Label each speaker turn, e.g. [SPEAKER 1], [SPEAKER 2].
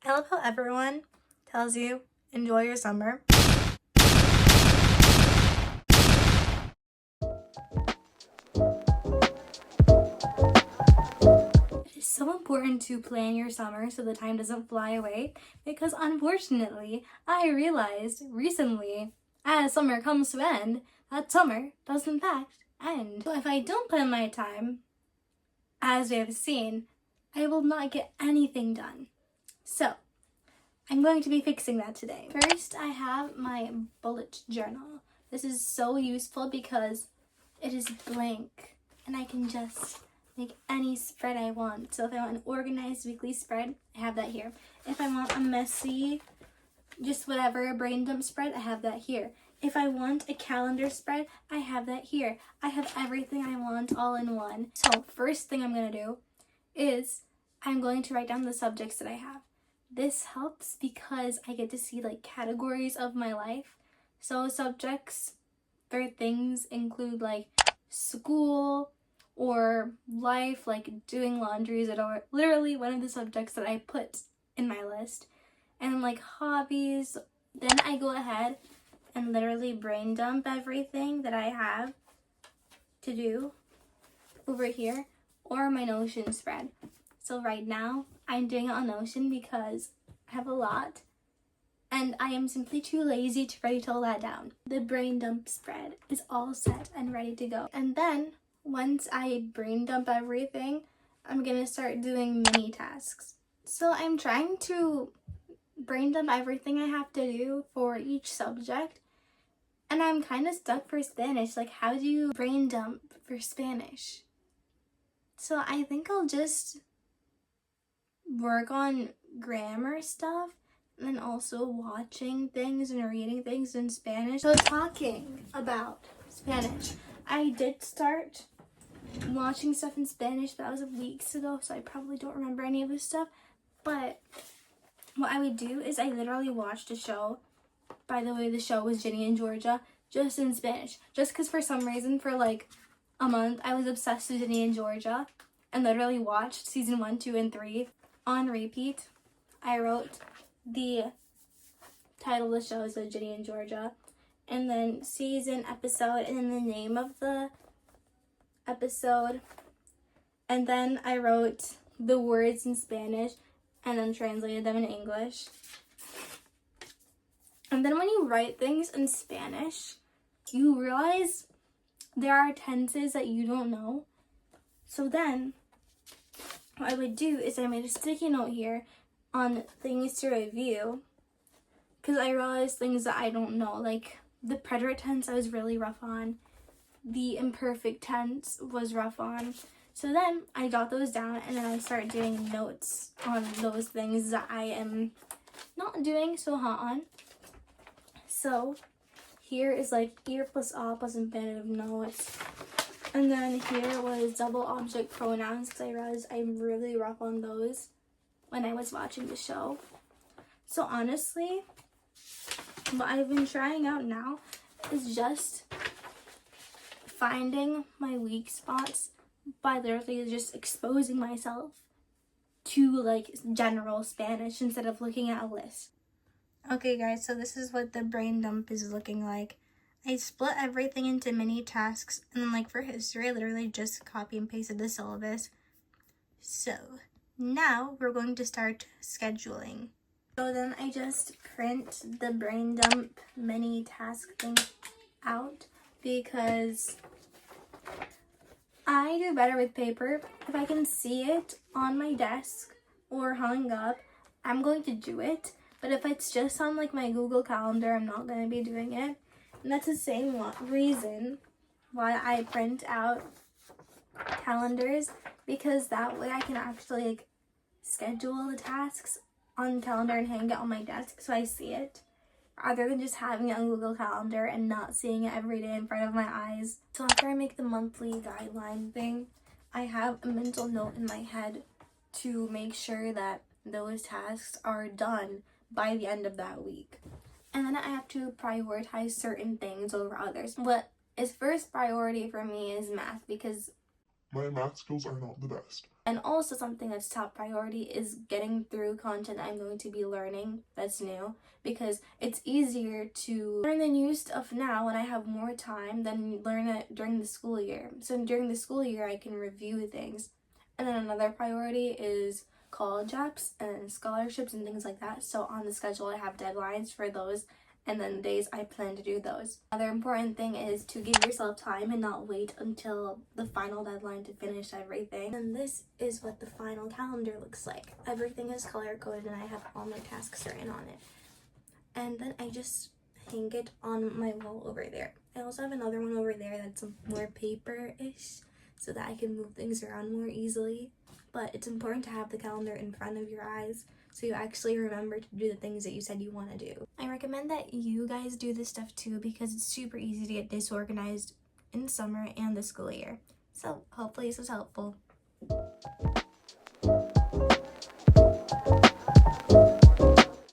[SPEAKER 1] I love how everyone tells you, enjoy your summer. It is so important to plan your summer so the time doesn't fly away, because unfortunately, I realized recently, as summer comes to end, that summer does in fact end. So if I don't plan my time, as we have seen, I will not get anything done. So I'm going to be fixing that today. First, I have my bullet journal. This is so useful because it is blank and I can just make any spread I want. So if I want an organized weekly spread, I have that here. If I want a messy, just whatever, brain dump spread, I have that here. If I want a calendar spread, I have that here. I have everything I want all in one. So first thing I'm going to do is I'm going to write down the subjects that I have. This helps because I get to see like categories of my life. So subjects for things include like school or life, like doing laundries, or literally one of the subjects that I put in my list. And like hobbies, then I go ahead and literally brain dump everything that I have to do over here, or my Notion spread. So right now, I'm doing it on Notion because I have a lot and I am simply too lazy to write all that down. The brain dump spread is all set and ready to go. And then once I brain dump everything, I'm gonna start doing mini tasks. So I'm trying to brain dump everything I have to do for each subject, and I'm kind of stuck for Spanish. Like, how do you brain dump for Spanish? So I think I'll just work on grammar stuff and then also watching things and reading things in Spanish. So talking about Spanish, I did start watching stuff in Spanish, but that was weeks ago, so I probably don't remember any of this stuff. But what I would do is I literally watched a show. By the way, the show was Ginny and Georgia, just in Spanish. Just because for some reason, for like a month, I was obsessed with Ginny and Georgia and literally watched season 1, 2, and 3 on repeat. I wrote the title of the show, so Ginny and Georgia, and then season, episode, and then the name of the episode. And then I wrote the words in Spanish and then translated them in English. And then when you write things in Spanish, you realize there are tenses that you don't know. So then what I would do is I made a sticky note here on things to review, because I realized things that I don't know, like the preterite tense I was really rough on, the imperfect tense was rough on. So then I got those down and then I started doing notes on those things that I am not doing so hot on. So here is like ear plus a plus imperative notes. And then here was double object pronouns, because I realized I'm really rough on those when I was watching the show. So honestly, what I've been trying out now is just finding my weak spots by literally just exposing myself to like general Spanish instead of looking at a list. Okay guys, so this is what the brain dump is looking like. I split everything into mini tasks, and then like for history, I literally just copy and pasted the syllabus. So now we're going to start scheduling. So then I just print the brain dump mini task thing out because I do better with paper. If I can see it on my desk or hung up, I'm going to do it. But if it's just on like my Google Calendar, I'm not going to be doing it. And that's the same reason why I print out calendars, because that way I can actually like schedule the tasks on the calendar and hang it on my desk so I see it, rather than just having it on Google Calendar and not seeing it every day in front of my eyes. So after I make the monthly guideline thing, I have a mental note in my head to make sure that those tasks are done by the end of that week. And then I have to prioritize certain things over others. What is first priority for me is math, because
[SPEAKER 2] my math skills are not the best.
[SPEAKER 1] And also something that's top priority is getting through content I'm going to be learning that's new, because it's easier to learn the new stuff now when I have more time than learn it during the school year. So during the school year I can review things. And then another priority is college apps and scholarships and things like that. So on the schedule I have deadlines for those, and then days I plan to do those. Another important thing is to give yourself time and not wait until the final deadline to finish everything. And this is what the final calendar looks like. Everything is color-coded and I have all my tasks written on it. And then I just hang it on my wall over there. I also have another one over there that's more paper-ish, so that I can move things around more easily. But it's important to have the calendar in front of your eyes so you actually remember to do the things that you said you want to do. I recommend that you guys do this stuff too, because it's super easy to get disorganized in summer and the school year. So hopefully this was helpful.